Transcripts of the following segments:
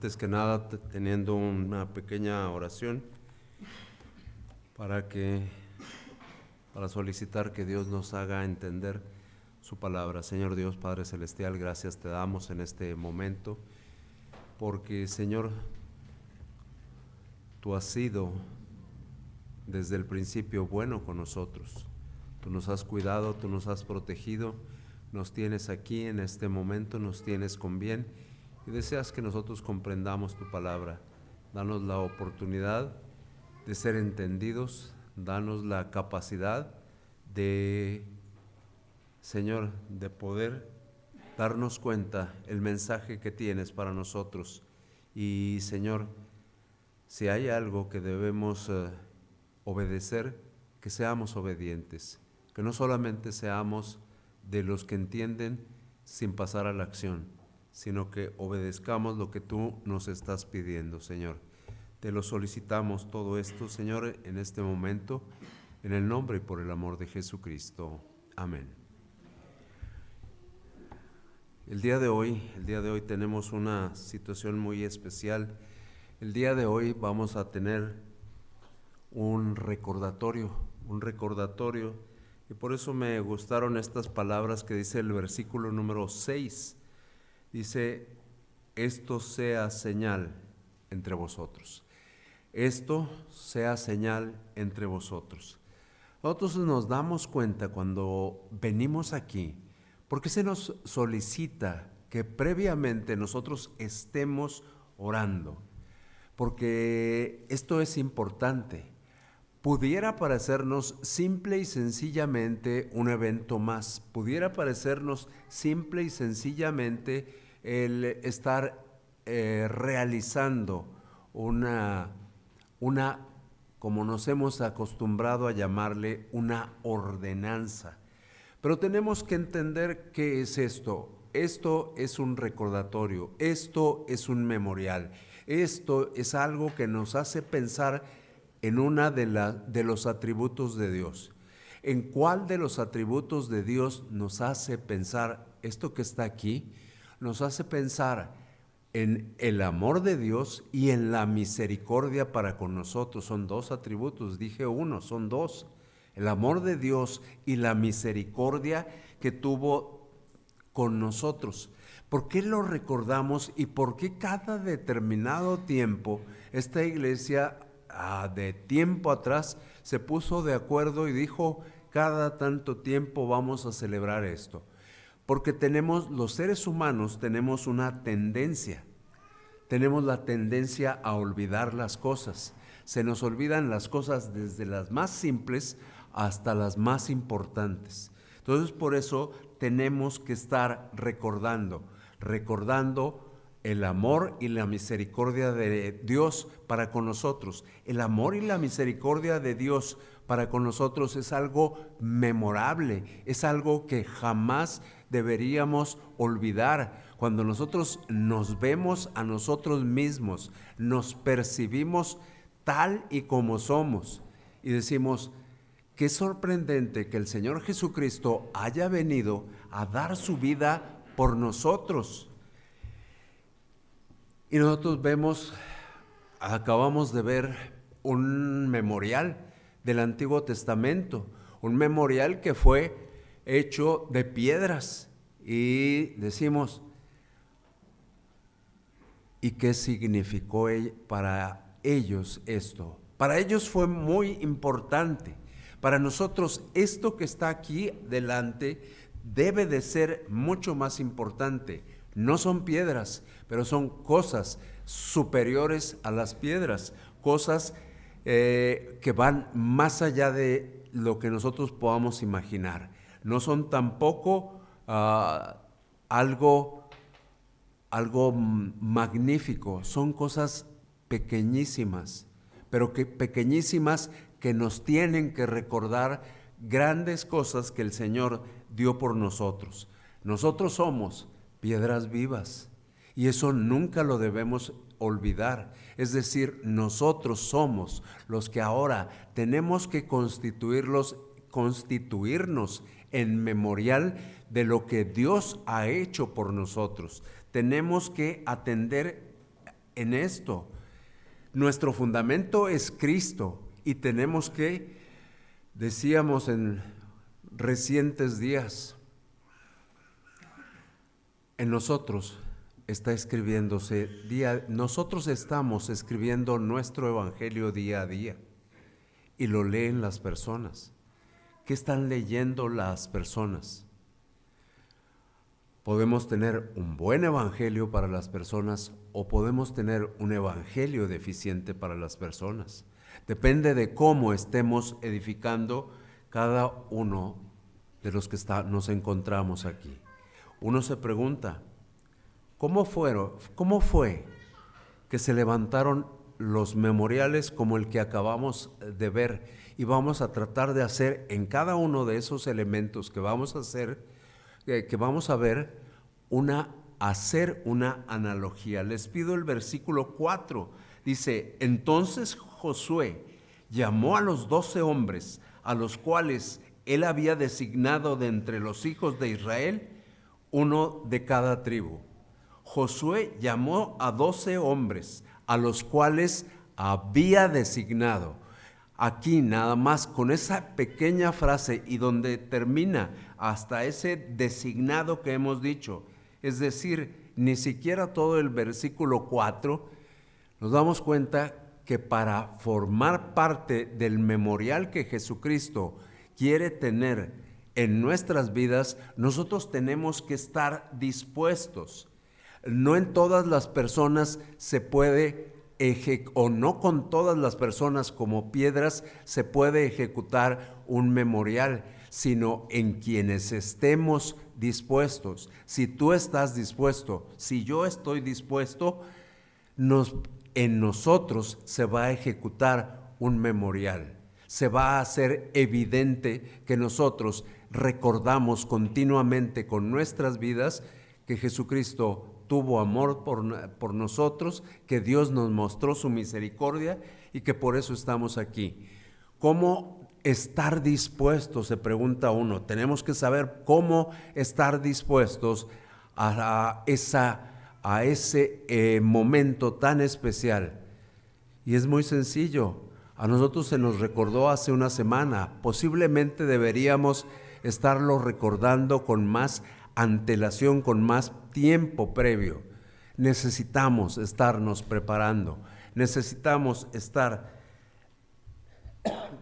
Antes que nada, teniendo una pequeña oración para solicitar que Dios nos haga entender su palabra. Señor Dios, Padre Celestial, gracias te damos en este momento, porque Señor, tú has sido desde el principio bueno con nosotros. Tú nos has cuidado, tú nos has protegido, nos tienes aquí en este momento, nos tienes con bien y deseas que nosotros comprendamos tu palabra. Danos la oportunidad de ser entendidos, danos la capacidad de, Señor, de poder darnos cuenta el mensaje que tienes para nosotros. Y Señor, si hay algo que debemos obedecer, que seamos obedientes, que no solamente seamos de los que entienden sin pasar a la acción, sino que obedezcamos lo que tú nos estás pidiendo, Señor. Te lo solicitamos todo esto, Señor, en este momento, en el nombre y por el amor de Jesucristo. Amén. El día de hoy tenemos una situación muy especial. El día de hoy vamos a tener un recordatorio, y por eso me gustaron estas palabras que dice el versículo número 6. Dice, esto sea señal entre vosotros. Esto sea señal entre vosotros. Nosotros nos damos cuenta cuando venimos aquí, porque se nos solicita que previamente nosotros estemos orando, porque esto es importante. Pudiera parecernos simple y sencillamente un evento más, pudiera parecernos simple y sencillamente el estar realizando una, como nos hemos acostumbrado a llamarle, una ordenanza. Pero tenemos que entender qué es esto. Esto es un recordatorio, esto es un memorial, esto es algo que nos hace pensar en una de los atributos de Dios. ¿En cuál de los atributos de Dios nos hace pensar esto que está aquí? Nos hace pensar en el amor de Dios y en la misericordia para con nosotros. Son dos atributos, dije uno, son dos. El amor de Dios y la misericordia que tuvo con nosotros. ¿Por qué lo recordamos y por qué cada determinado tiempo esta iglesia de tiempo atrás se puso de acuerdo y dijo, cada tanto tiempo vamos a celebrar esto? Porque los seres humanos tenemos una tendencia, tenemos la tendencia a olvidar las cosas. Se nos olvidan las cosas desde las más simples hasta las más importantes. Entonces por eso tenemos que estar recordando el amor y la misericordia de Dios para con nosotros. El amor y la misericordia de Dios para con nosotros es algo memorable, es algo que jamás deberíamos olvidar. Cuando nosotros nos vemos a nosotros mismos, nos percibimos tal y como somos y decimos, qué sorprendente que el Señor Jesucristo haya venido a dar su vida por nosotros. Y nosotros acabamos de ver un memorial del Antiguo Testamento, un memorial que fue hecho de piedras. Y decimos, ¿y qué significó para ellos esto? Para ellos fue muy importante. Para nosotros esto que está aquí delante debe de ser mucho más importante. No son piedras, pero son cosas superiores a las piedras, cosas que van más allá de lo que nosotros podamos imaginar. No son tampoco algo magnífico, son cosas pequeñísimas, pero pequeñísimas que nos tienen que recordar grandes cosas que el Señor dio por nosotros. Nosotros somos piedras vivas y eso nunca lo debemos olvidar. Es decir, nosotros somos los que ahora tenemos que constituirnos en memorial de lo que Dios ha hecho por nosotros. Tenemos que atender en esto. Nuestro fundamento es Cristo y tenemos que, decíamos en recientes días, en nosotros está escribiéndose nosotros estamos escribiendo nuestro evangelio día a día y lo leen las personas. ¿Qué están leyendo las personas? Podemos tener un buen evangelio para las personas o podemos tener un evangelio deficiente para las personas. Depende de cómo estemos edificando cada uno de los que nos encontramos aquí. Uno se pregunta, ¿cómo fue que se levantaron los memoriales como el que acabamos de ver? Y vamos a tratar de hacer en cada uno de esos elementos que vamos a hacer, que vamos a ver, hacer una analogía. Les pido el versículo 4. Dice, entonces Josué llamó a los 12 hombres, a los cuales él había designado de entre los hijos de Israel, uno de cada tribu. Josué llamó a 12 hombres, a los cuales había designado. Aquí nada más con esa pequeña frase y donde termina hasta ese designado que hemos dicho, es decir, ni siquiera todo el versículo 4, nos damos cuenta que para formar parte del memorial que Jesucristo quiere tener en nuestras vidas, nosotros tenemos que estar dispuestos. No en todas las personas se puede o no con todas las personas como piedras se puede ejecutar un memorial, sino en quienes estemos dispuestos. Si tú estás dispuesto, si yo estoy dispuesto, en nosotros se va a ejecutar un memorial. Se va a hacer evidente que nosotros recordamos continuamente con nuestras vidas que Jesucristo tuvo amor por nosotros, que Dios nos mostró su misericordia y que por eso estamos aquí. ¿Cómo estar dispuestos? Se pregunta uno. Tenemos que saber cómo estar dispuestos a ese momento tan especial. Y es muy sencillo. A nosotros se nos recordó hace una semana. Posiblemente deberíamos estarlo recordando con más antelación, con más tiempo previo. Necesitamos estarnos preparando, necesitamos estar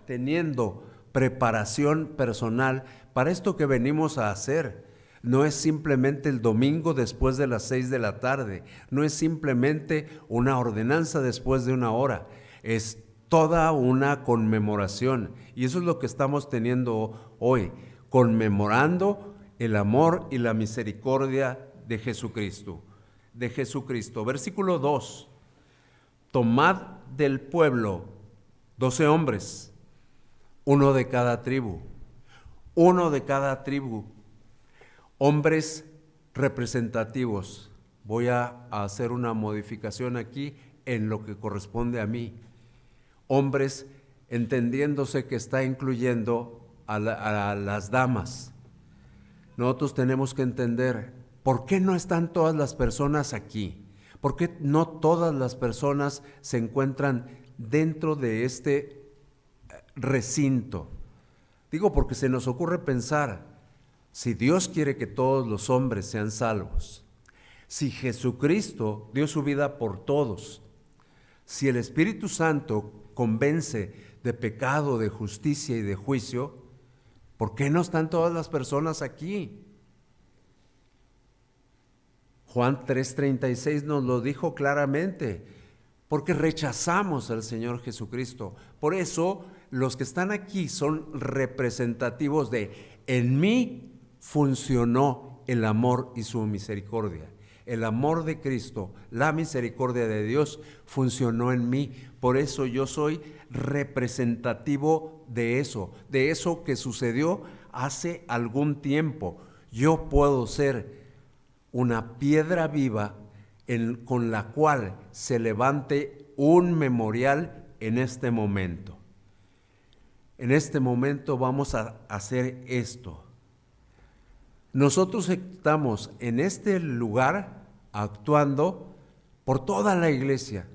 teniendo preparación personal para esto que venimos a hacer. No es simplemente el domingo después de las 6 de la tarde, no es simplemente una ordenanza después de una hora, es toda una conmemoración y eso es lo que estamos teniendo hoy, conmemorando el amor y la misericordia de Jesucristo. Versículo 2. Tomad del pueblo 12 hombres, uno de cada tribu, hombres representativos. Voy a hacer una modificación aquí en lo que corresponde a mí. Hombres, entendiéndose que está incluyendo a las damas. Nosotros tenemos que entender, ¿por qué no están todas las personas aquí? ¿Por qué no todas las personas se encuentran dentro de este recinto? Digo, porque se nos ocurre pensar, si Dios quiere que todos los hombres sean salvos, si Jesucristo dio su vida por todos, si el Espíritu Santo convence de pecado, de justicia y de juicio, ¿por qué no están todas las personas aquí? Juan 3:36 nos lo dijo claramente, porque rechazamos al Señor Jesucristo. Por eso los que están aquí son representativos de, en mí funcionó el amor y su misericordia. El amor de Cristo, la misericordia de Dios funcionó en mí. Por eso yo soy representativo de eso que sucedió hace algún tiempo. Yo puedo ser una piedra viva con la cual se levante un memorial en este momento. En este momento vamos a hacer esto. Nosotros estamos en este lugar actuando por toda la iglesia.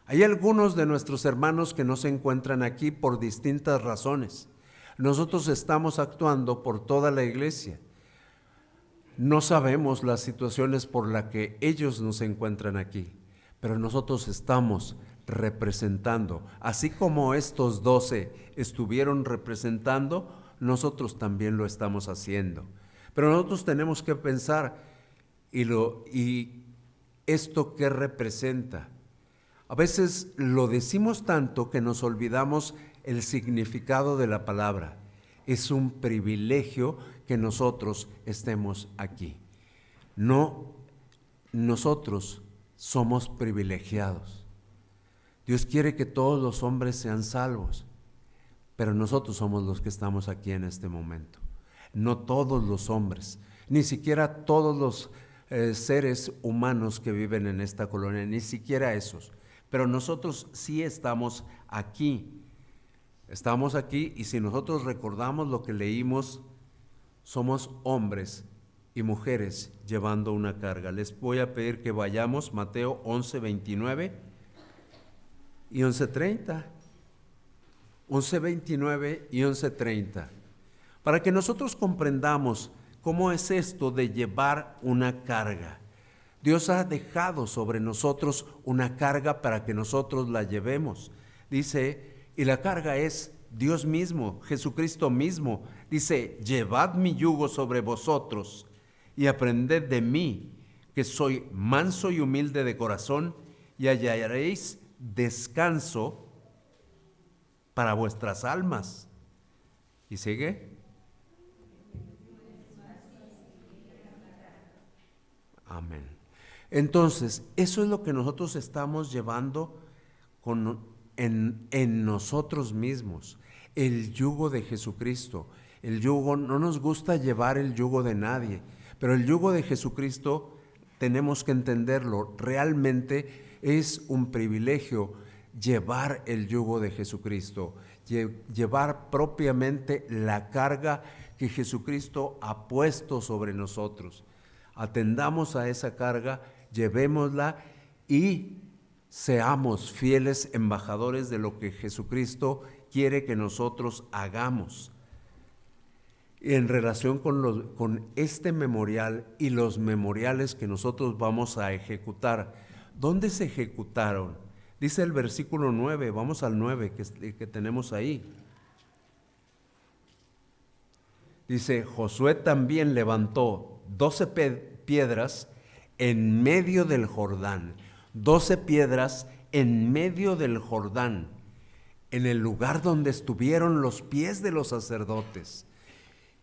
Hay algunos de nuestros hermanos que no se encuentran aquí por distintas razones. Nosotros estamos actuando por toda la iglesia. No sabemos las situaciones por las que ellos no se encuentran aquí, pero nosotros estamos representando. Así como estos 12 estuvieron representando, nosotros también lo estamos haciendo. Pero nosotros tenemos que pensar, ¿y esto qué representa? A veces lo decimos tanto que nos olvidamos el significado de la palabra. Es un privilegio que nosotros estemos aquí. No, nosotros somos privilegiados. Dios quiere que todos los hombres sean salvos, pero nosotros somos los que estamos aquí en este momento. No todos los hombres, ni siquiera todos los seres humanos que viven en esta colonia, ni siquiera esos. Pero nosotros sí estamos aquí. Estamos aquí y si nosotros recordamos lo que leímos, somos hombres y mujeres llevando una carga. Les voy a pedir que vayamos Mateo 11:29 y 11:30. 11:29 y 11:30. Para que nosotros comprendamos cómo es esto de llevar una carga. Dios ha dejado sobre nosotros una carga para que nosotros la llevemos. Dice, y la carga es Dios mismo, Jesucristo mismo. Dice, llevad mi yugo sobre vosotros y aprended de mí, que soy manso y humilde de corazón, y hallaréis descanso para vuestras almas. ¿Y sigue? Amén. Entonces, eso es lo que nosotros estamos llevando en nosotros mismos, el yugo de Jesucristo. El yugo, no nos gusta llevar el yugo de nadie, pero el yugo de Jesucristo tenemos que entenderlo, realmente es un privilegio llevar el yugo de Jesucristo, llevar propiamente la carga que Jesucristo ha puesto sobre nosotros. Atendamos a esa carga, llevémosla y seamos fieles embajadores de lo que Jesucristo quiere que nosotros hagamos. En relación con este memorial y los memoriales que nosotros vamos a ejecutar, ¿dónde se ejecutaron? Dice el versículo 9, vamos al 9 que tenemos ahí. Dice, Josué también levantó 12 piedras en medio del Jordán, 12 piedras en medio del Jordán, en el lugar donde estuvieron los pies de los sacerdotes.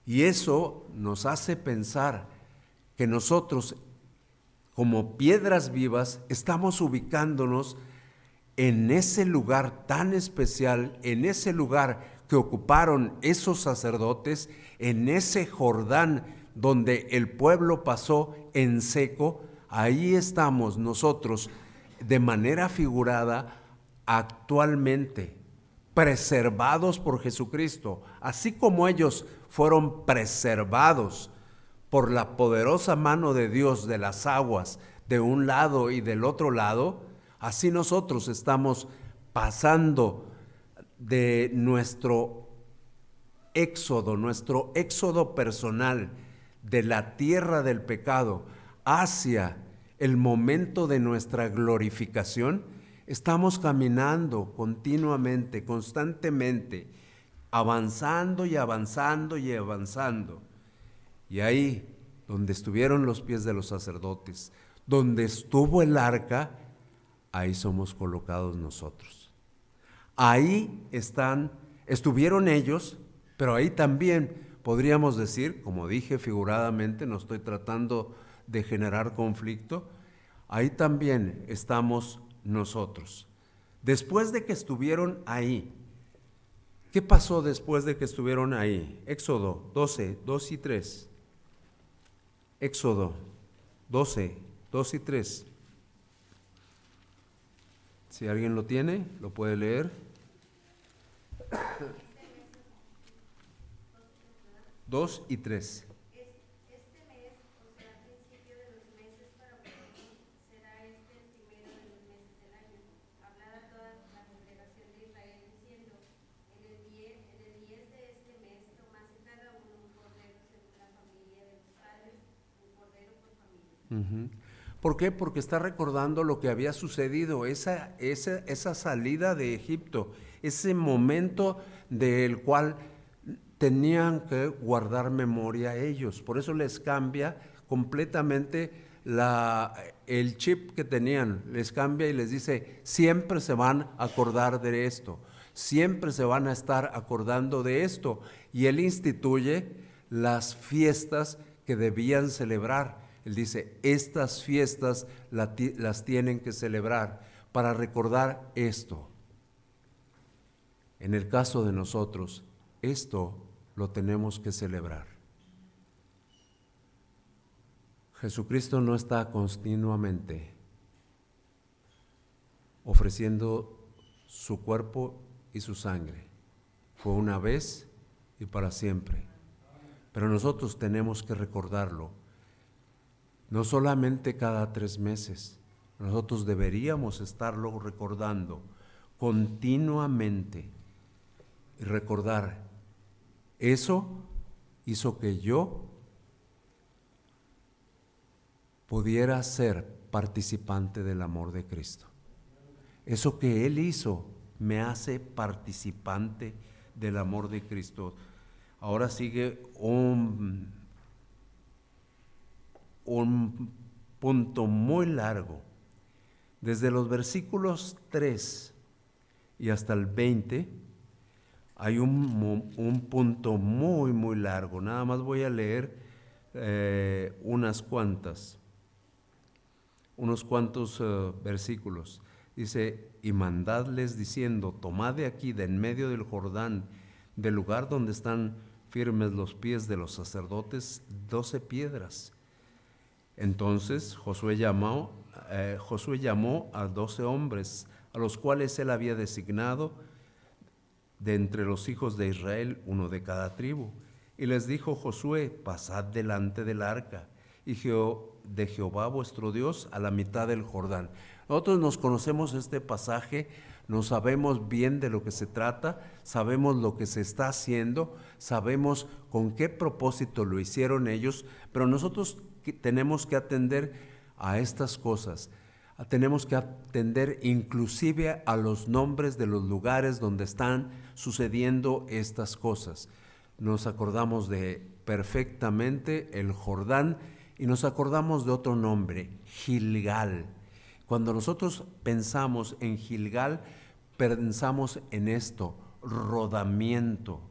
Y eso nos hace pensar que nosotros, como piedras vivas, estamos ubicándonos en ese lugar tan especial, en ese lugar que ocuparon esos sacerdotes, en ese Jordán donde el pueblo pasó en seco. Ahí estamos nosotros de manera figurada actualmente, preservados por Jesucristo, así como ellos fueron preservados por la poderosa mano de Dios de las aguas de un lado y del otro lado. Así nosotros estamos pasando de nuestro éxodo personal de la tierra del pecado hacia el momento de nuestra glorificación. Estamos caminando continuamente, constantemente, avanzando y avanzando y avanzando. Y ahí, donde estuvieron los pies de los sacerdotes, donde estuvo el arca, ahí somos colocados nosotros. Ahí estuvieron ellos, pero ahí también podríamos decir, como dije figuradamente, no estoy tratando de generar conflicto, ahí también estamos nosotros. Después de que estuvieron ahí, ¿qué pasó después de que estuvieron ahí? Éxodo 12, 2 y 3. Éxodo 12, 2 y 3. Si alguien lo tiene, lo puede leer. 2 y 3. Este mes, o sea, principio de los meses para vosotros, será este el primero Ujú. ¿Por qué? Porque está recordando lo que había sucedido, esa salida de Egipto, ese momento del cual tenían que guardar memoria ellos. Por eso les cambia completamente el chip que tenían, les cambia y les dice, siempre se van a acordar de esto, siempre se van a estar acordando de esto. Y él instituye las fiestas que debían celebrar. Él dice, estas fiestas las tienen que celebrar para recordar esto. En el caso de nosotros, esto lo tenemos que celebrar. Jesucristo no está continuamente ofreciendo su cuerpo y su sangre. Fue una vez y para siempre. Pero nosotros tenemos que recordarlo. No solamente cada 3 meses, nosotros deberíamos estarlo recordando continuamente y recordar, eso hizo que yo pudiera ser participante del amor de Cristo. Eso que Él hizo me hace participante del amor de Cristo. Ahora sigue un punto muy largo. Desde los versículos 3 y hasta el 20 hay un punto muy, muy largo. Nada más voy a leer unos cuantos versículos. Dice, y mandadles diciendo, tomad de aquí, de en medio del Jordán, del lugar donde están firmes los pies de los sacerdotes, 12 piedras. Entonces Josué llamó a 12 hombres, a los cuales él había designado de entre los hijos de Israel, uno de cada tribu. Y les dijo Josué, pasad delante del arca y de Jehová vuestro Dios a la mitad del Jordán. Nosotros nos conocemos este pasaje, nos sabemos bien de lo que se trata, sabemos lo que se está haciendo, sabemos con qué propósito lo hicieron ellos, pero nosotros tenemos que atender a estas cosas. Tenemos que atender inclusive a los nombres de los lugares donde están sucediendo estas cosas. Nos acordamos de perfectamente el Jordán y nos acordamos de otro nombre, Gilgal. Cuando nosotros pensamos en Gilgal, pensamos en esto, rodamiento,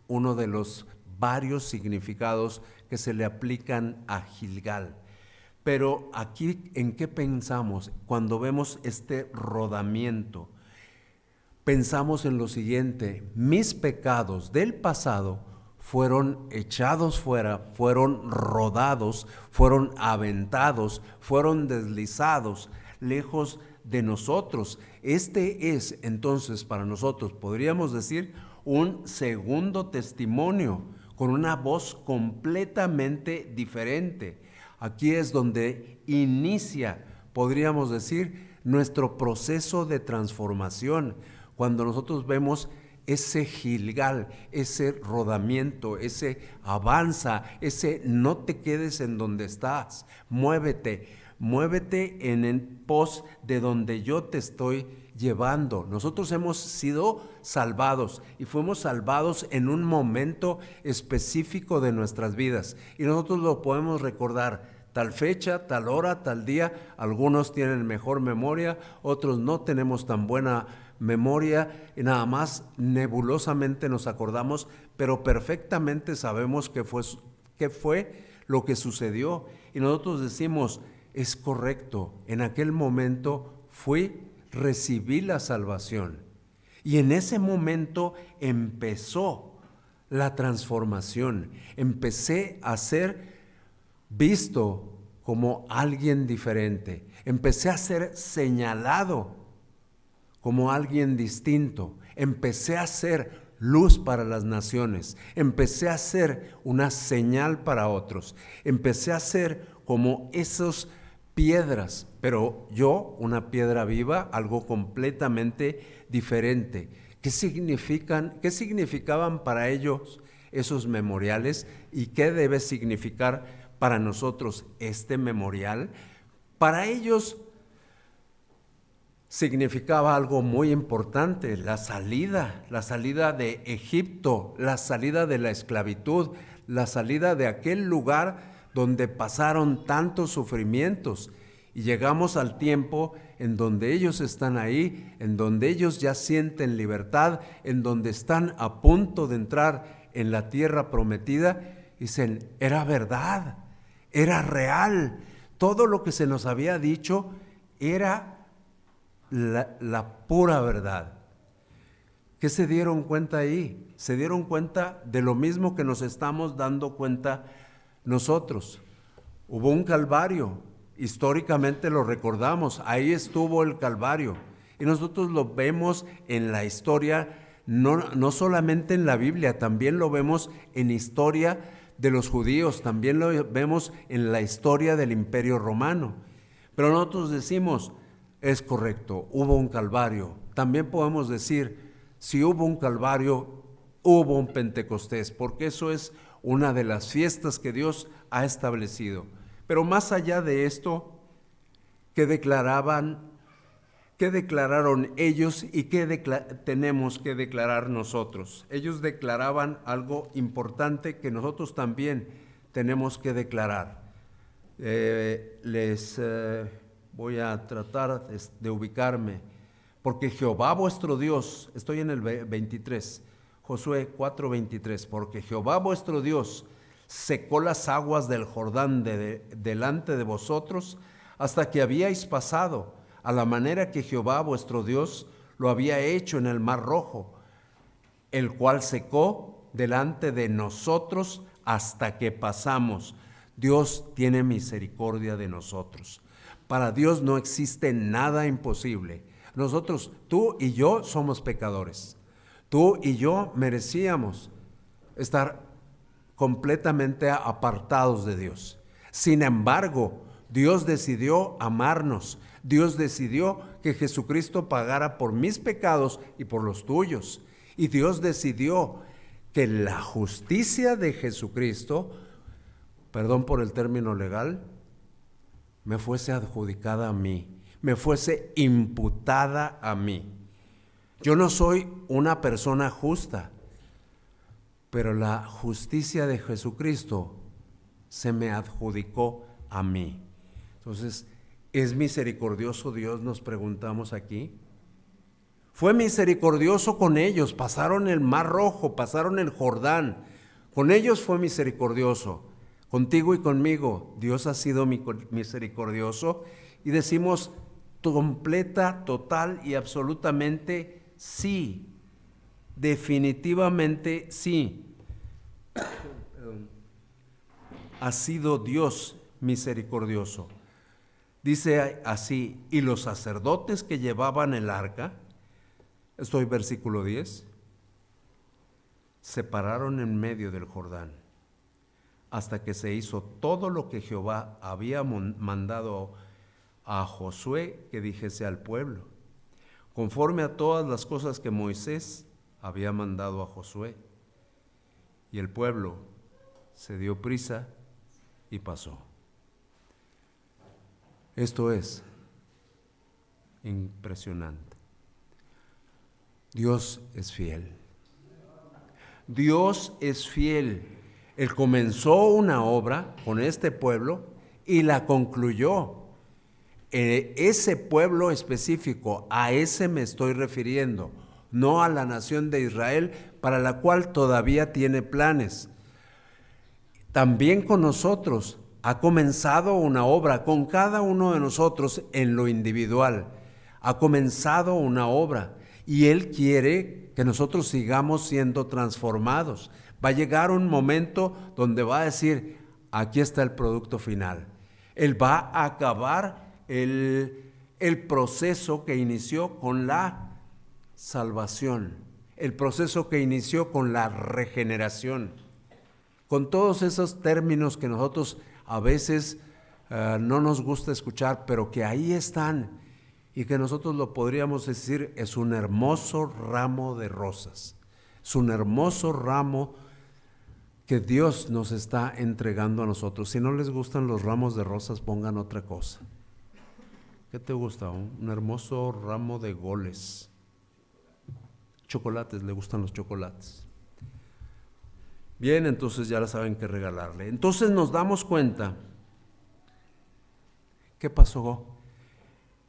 uno de los varios significados que se le aplican a Gilgal. Pero aquí, ¿en qué pensamos cuando vemos este rodamiento? Pensamos en lo siguiente, mis pecados del pasado fueron echados fuera, fueron rodados, fueron aventados, fueron deslizados, lejos de nosotros. Este es entonces para nosotros, podríamos decir, un segundo testimonio con una voz completamente diferente. Aquí es donde inicia, podríamos decir, nuestro proceso de transformación. Cuando nosotros vemos ese Gilgal, ese rodamiento, ese avanza, ese no te quedes en donde estás, muévete en el pos de donde yo te estoy llevando. Nosotros hemos sido salvados y fuimos salvados en un momento específico de nuestras vidas y nosotros lo podemos recordar. Tal fecha, tal hora, tal día. Algunos tienen mejor memoria, otros no tenemos tan buena memoria y nada más nebulosamente nos acordamos, pero perfectamente sabemos qué fue lo que sucedió. Y nosotros decimos, es correcto, en aquel momento recibí la salvación. Y en ese momento empezó la transformación. Empecé a ser visto como alguien diferente. Empecé a ser señalado como alguien distinto. Empecé a ser luz para las naciones. Empecé a ser una señal para otros. Empecé a ser como esas piedras, pero yo, una piedra viva, algo completamente diferente. ¿Qué significaban para ellos esos memoriales y qué debe significar para nosotros este memorial, para ellos significaba algo muy importante, la salida de Egipto, la salida de la esclavitud, la salida de aquel lugar donde pasaron tantos sufrimientos. Y llegamos al tiempo en donde ellos están ahí, en donde ellos ya sienten libertad, en donde están a punto de entrar en la tierra prometida. Dicen, era verdad, era real. Todo lo que se nos había dicho era la pura verdad. ¿Qué se dieron cuenta ahí? Se dieron cuenta de lo mismo que nos estamos dando cuenta nosotros. Hubo un Calvario, históricamente lo recordamos, ahí estuvo el Calvario. Y nosotros lo vemos en la historia, no solamente en la Biblia, también lo vemos en historia de los judíos, también lo vemos en la historia del Imperio Romano. Pero nosotros decimos, es correcto, hubo un Calvario. También podemos decir, si hubo un Calvario, hubo un Pentecostés, porque eso es una de las fiestas que Dios ha establecido. Pero más allá de esto, ¿qué declararon ellos y qué tenemos que declarar nosotros? Ellos declaraban algo importante que nosotros también tenemos que declarar. Voy a tratar de ubicarme, porque Jehová vuestro Dios, estoy en el 23, Josué 4:23, porque Jehová vuestro Dios secó las aguas del Jordán delante de vosotros hasta que habíais pasado, a la manera que Jehová vuestro Dios lo había hecho en el Mar Rojo, el cual secó delante de nosotros hasta que pasamos. Dios tiene misericordia de nosotros. Para Dios no existe nada imposible. Nosotros, tú y yo, somos pecadores. Tú y yo merecíamos estar completamente apartados de Dios. Sin embargo, Dios decidió amarnos. Dios decidió que Jesucristo pagara por mis pecados y por los tuyos. Y Dios decidió que la justicia de Jesucristo, perdón por el término legal, me fuese adjudicada a mí, me fuese imputada a mí. Yo no soy una persona justa, pero la justicia de Jesucristo se me adjudicó a mí. Entonces, ¿es misericordioso Dios? Nos preguntamos aquí. Fue misericordioso con ellos, pasaron el Mar Rojo, pasaron el Jordán. Con ellos fue misericordioso. Contigo y conmigo, Dios ha sido misericordioso, y decimos completa, total y absolutamente sí. Definitivamente sí. Ha sido Dios misericordioso. Dice así, y los sacerdotes que llevaban el arca, estoy versículo 10, se pararon en medio del Jordán, hasta que se hizo todo lo que Jehová había mandado a Josué que dijese al pueblo, conforme a todas las cosas que Moisés había mandado a Josué. Y el pueblo se dio prisa y pasó. Esto es impresionante. Dios es fiel. Dios es fiel. Él comenzó una obra con este pueblo y la concluyó. Ese pueblo específico, a ese me estoy refiriendo, no a la nación de Israel, para la cual todavía tiene planes. También con nosotros ha comenzado una obra, con cada uno de nosotros en lo individual. Ha comenzado una obra y Él quiere que nosotros sigamos siendo transformados. Va a llegar un momento donde va a decir, aquí está el producto final. Él va a acabar el proceso que inició con la salvación, el proceso que inició con la regeneración, con todos esos términos que nosotros a veces no nos gusta escuchar, pero que ahí están y que nosotros lo podríamos decir, es un hermoso ramo de rosas, es un hermoso ramo que Dios nos está entregando a nosotros. Si no les gustan los ramos de rosas, pongan otra cosa. ¿Qué te gusta? Un hermoso ramo de goles. Chocolates, le gustan los chocolates. Bien, entonces ya saben qué regalarle. Entonces nos damos cuenta, ¿qué pasó?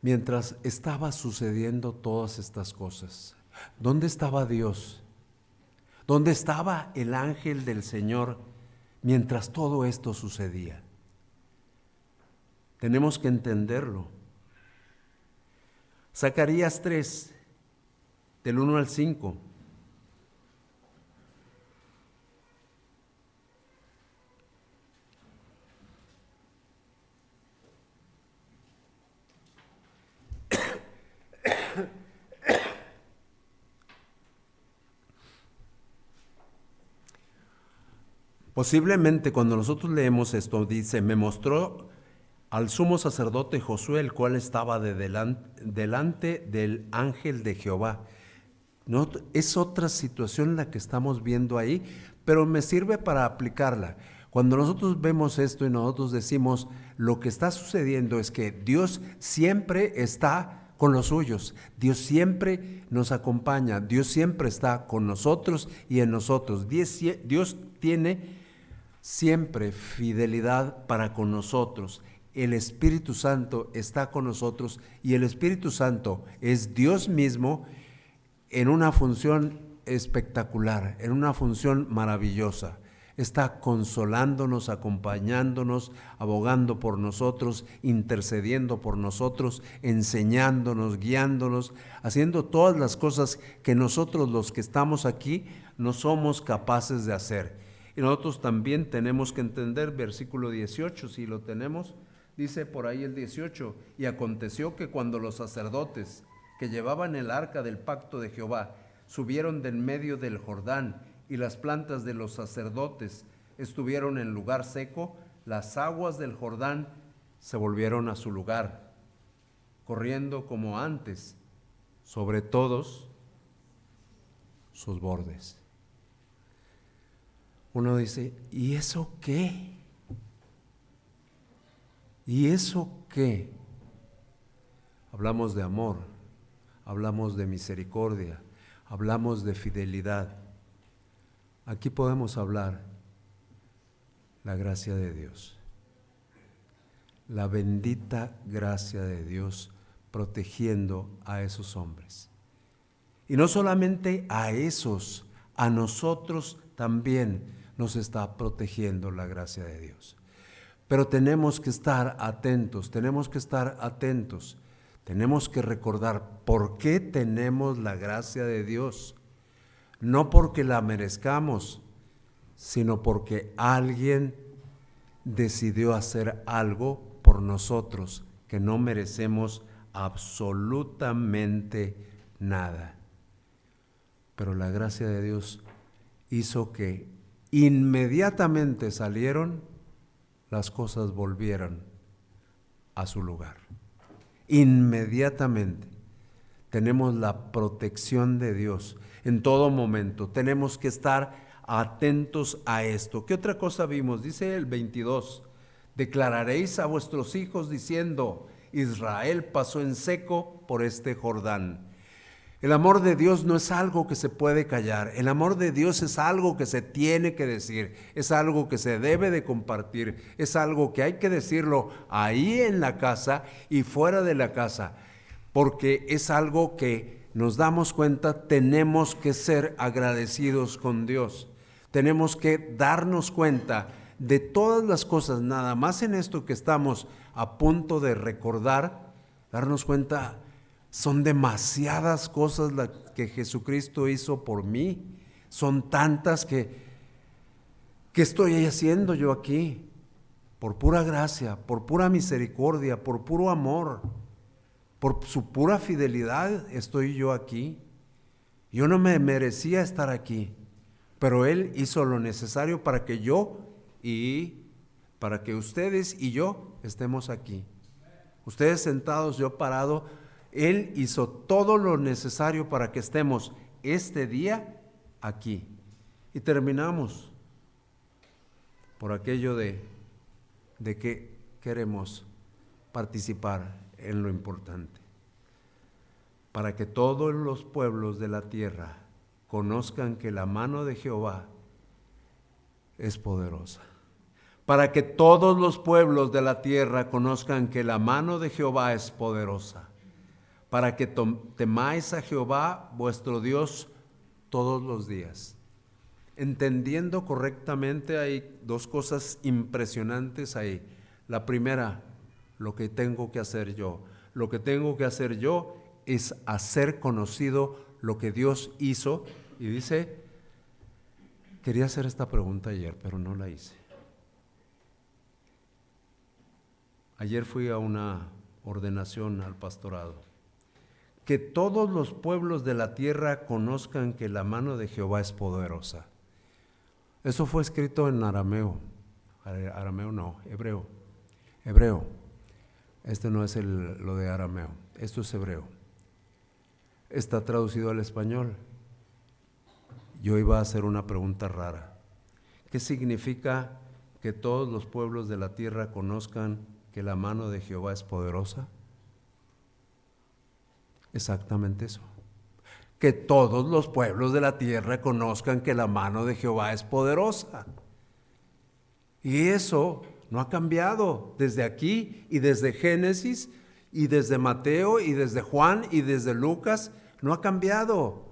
Mientras estaba sucediendo todas estas cosas, ¿dónde estaba Dios? ¿Dónde estaba el ángel del Señor mientras todo esto sucedía? Tenemos que entenderlo. Zacarías 3, del 1 al 5. Posiblemente cuando nosotros leemos esto, dice, me mostró al sumo sacerdote Josué, el cual estaba delante del ángel de Jehová. No, es otra situación la que estamos viendo ahí, pero me sirve para aplicarla. Cuando nosotros vemos esto y nosotros decimos, lo que está sucediendo es que Dios siempre está con los suyos, Dios siempre nos acompaña, Dios siempre está con nosotros y en nosotros. Dios tiene siempre fidelidad para con nosotros. El Espíritu Santo está con nosotros y el Espíritu Santo es Dios mismo en una función espectacular, en una función maravillosa. Está consolándonos, acompañándonos, abogando por nosotros, intercediendo por nosotros, enseñándonos, guiándonos, haciendo todas las cosas que nosotros los que estamos aquí no somos capaces de hacer. Y nosotros también tenemos que entender versículo 18, si lo tenemos, dice por ahí el 18, y aconteció que cuando los sacerdotes que llevaban el arca del pacto de Jehová subieron del medio del Jordán y las plantas de los sacerdotes estuvieron en lugar seco, las aguas del Jordán se volvieron a su lugar, corriendo como antes sobre todos sus bordes. Uno dice, ¿y eso qué? ¿Y eso qué? Hablamos de amor, hablamos de misericordia, hablamos de fidelidad. Aquí podemos hablar la gracia de Dios, la bendita gracia de Dios protegiendo a esos hombres. Y no solamente a esos, a nosotros también nos está protegiendo la gracia de Dios. Pero tenemos que estar atentos, tenemos que recordar por qué tenemos la gracia de Dios. No porque la merezcamos, sino porque alguien decidió hacer algo por nosotros que no merecemos absolutamente nada. Pero la gracia de Dios hizo que inmediatamente las cosas volvieron a su lugar. Inmediatamente tenemos la protección de Dios en todo momento. Tenemos que estar atentos a esto. ¿Qué otra cosa vimos? Dice el 22, declararéis a vuestros hijos diciendo, Israel pasó en seco por este Jordán. El amor de Dios no es algo que se puede callar, el amor de Dios es algo que se tiene que decir, es algo que se debe de compartir, es algo que hay que decirlo ahí en la casa y fuera de la casa, porque es algo que nos damos cuenta, tenemos que ser agradecidos con Dios, tenemos que darnos cuenta de todas las cosas, nada más en esto que estamos a punto de recordar, darnos cuenta. Son demasiadas cosas las que Jesucristo hizo por mí. Son tantas que estoy haciendo yo aquí. Por pura gracia, por pura misericordia, por puro amor, por su pura fidelidad estoy yo aquí. Yo no me merecía estar aquí, pero Él hizo lo necesario para que yo y para que ustedes y yo estemos aquí. Ustedes sentados, yo parado. Él hizo todo lo necesario para que estemos este día aquí. Y terminamos. por aquello de que queremos participar en lo importante. Para que todos los pueblos de la tierra conozcan que la mano de Jehová es poderosa. Para que todos los pueblos de la tierra conozcan que la mano de Jehová es poderosa. Para que temáis a Jehová vuestro Dios todos los días. Entendiendo correctamente, hay dos cosas impresionantes ahí. La primera, lo que tengo que hacer yo. Lo que tengo que hacer yo es hacer conocido lo que Dios hizo. Y dice, quería hacer esta pregunta ayer, pero no la hice. Ayer fui a una ordenación al pastorado. Que todos los pueblos de la tierra conozcan que la mano de Jehová es poderosa. Eso fue escrito en hebreo. Este no es lo de arameo, esto es hebreo. Está traducido al español. Yo iba a hacer una pregunta rara. ¿Qué significa que todos los pueblos de la tierra conozcan que la mano de Jehová es poderosa? Exactamente eso. Que todos los pueblos de la tierra conozcan que la mano de Jehová es poderosa. Y eso no ha cambiado desde aquí y desde Génesis y desde Mateo y desde Juan y desde Lucas. No ha cambiado.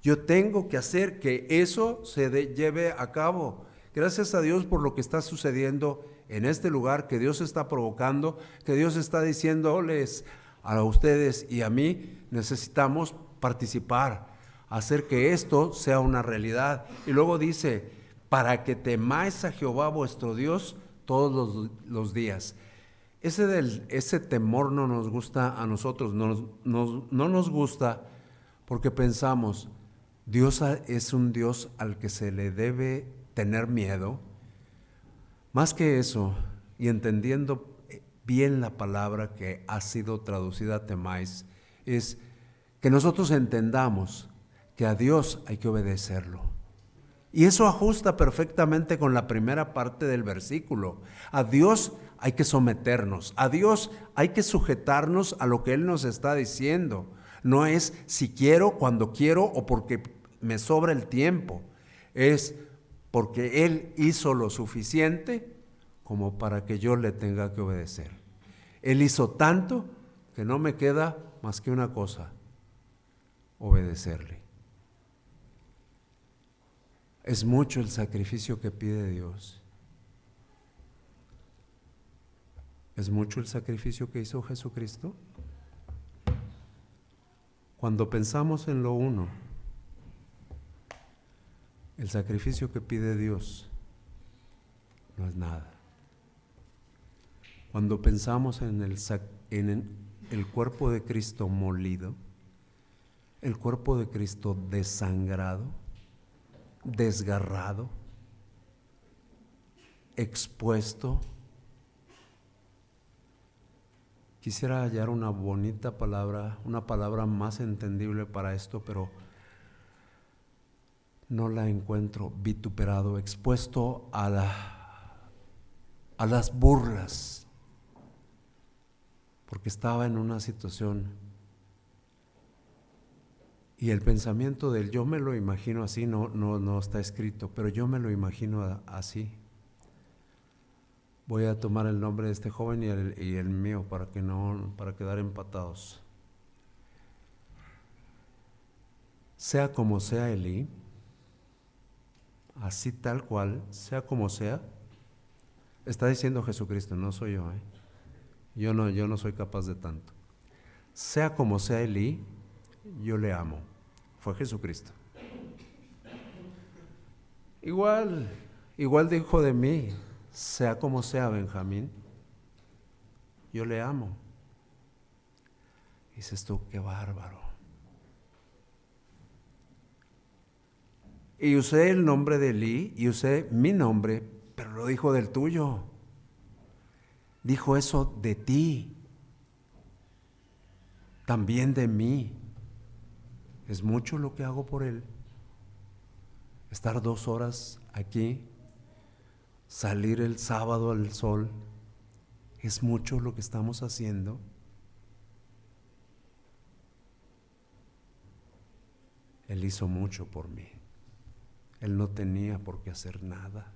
Yo tengo que hacer que eso se lleve a cabo. Gracias a Dios por lo que está sucediendo en este lugar, que Dios está provocando, que Dios está diciéndoles a ustedes y a mí, necesitamos participar, hacer que esto sea una realidad. Y luego dice, para que temáis a Jehová vuestro Dios todos los días. Ese temor no nos gusta a nosotros, no nos gusta porque pensamos, Dios es un Dios al que se le debe tener miedo. Más que eso, y entendiendo bien la palabra que ha sido traducida temáis, es que nosotros entendamos que a Dios hay que obedecerlo. Y eso ajusta perfectamente con la primera parte del versículo. A Dios hay que someternos, a Dios hay que sujetarnos a lo que Él nos está diciendo. No es si quiero, cuando quiero o porque me sobra el tiempo. Es porque Él hizo lo suficiente como para que yo le tenga que obedecer. Él hizo tanto que no me queda más que una cosa: obedecerle. Es mucho el sacrificio que pide Dios. ¿Es mucho el sacrificio que hizo Jesucristo? Cuando pensamos en lo uno, el sacrificio que pide Dios no es nada. Cuando pensamos en el cuerpo de Cristo molido, el cuerpo de Cristo desangrado, desgarrado, expuesto, quisiera hallar una bonita palabra, una palabra más entendible para esto, pero no la encuentro. Vituperado, expuesto a las burlas, porque estaba en una situación. Y el pensamiento del yo me lo imagino así, no está escrito, pero yo me lo imagino así. Voy a tomar el nombre de este joven y el mío para quedar empatados. Sea como sea Elí, así tal cual, sea como sea, está diciendo Jesucristo, no soy yo, yo no soy capaz de tanto. Sea como sea Elí, yo le amo. Fue Jesucristo. Igual dijo de mí, sea como sea Benjamín, yo le amo. Dices tú, qué bárbaro. Y usé el nombre de Elí y usé mi nombre, pero lo dijo del tuyo. Dijo eso de ti, también de mí. Es mucho lo que hago por él. Estar 2 horas aquí salir el sábado al sol, ¿es mucho lo que estamos haciendo? Él hizo mucho por mí. Él no tenía por qué hacer nada,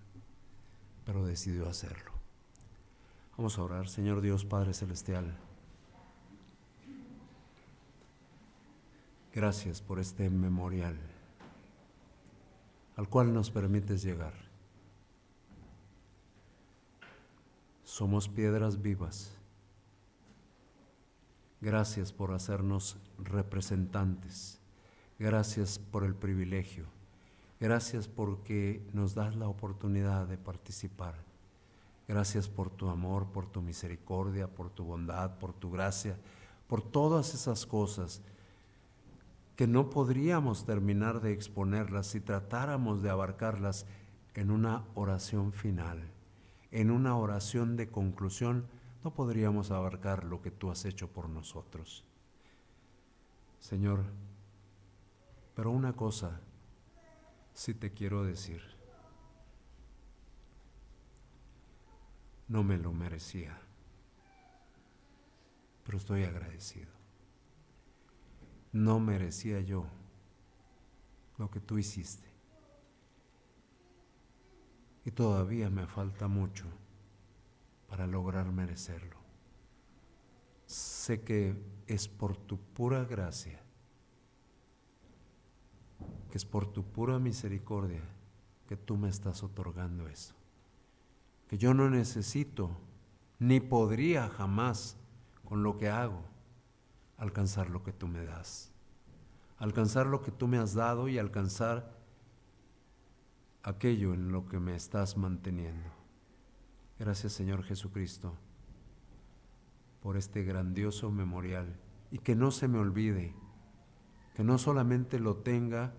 pero decidió hacerlo. Vamos a orar. Señor Dios, Padre Celestial, gracias por este memorial al cual nos permites llegar. Somos piedras vivas. Gracias por hacernos representantes. Gracias por el privilegio. Gracias porque nos das la oportunidad de participar. Gracias por tu amor, por tu misericordia, por tu bondad, por tu gracia, por todas esas cosas que no podríamos terminar de exponerlas si tratáramos de abarcarlas en una oración final. En una oración de conclusión no podríamos abarcar lo que tú has hecho por nosotros. Señor, pero una cosa sí te quiero decir. No me lo merecía, pero estoy agradecido. No merecía yo lo que tú hiciste. Y todavía me falta mucho para lograr merecerlo. Sé que es por tu pura gracia, que es por tu pura misericordia que tú me estás otorgando eso. Que yo no necesito, ni podría jamás, con lo que hago, alcanzar lo que tú me das. Alcanzar lo que tú me has dado y alcanzar aquello en lo que me estás manteniendo. Gracias, Señor Jesucristo, por este grandioso memorial, y que no se me olvide, que no solamente lo tenga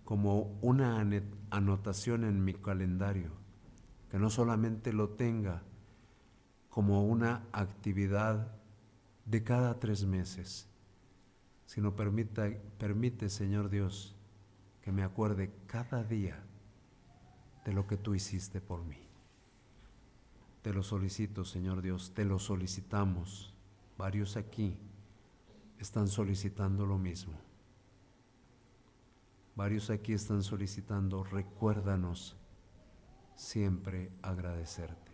como una anotación en mi calendario, que no solamente lo tenga como una actividad de cada 3 meses, sino permite, Señor Dios, que me acuerde cada día de lo que tú hiciste por mí. Te lo solicito, Señor Dios, te lo solicitamos. Varios aquí están solicitando lo mismo. Varios aquí están solicitando, recuérdanos siempre agradecerte.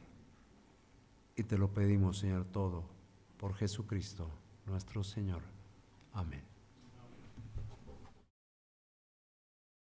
Y te lo pedimos, Señor, todo por Jesucristo, nuestro Señor. Amén.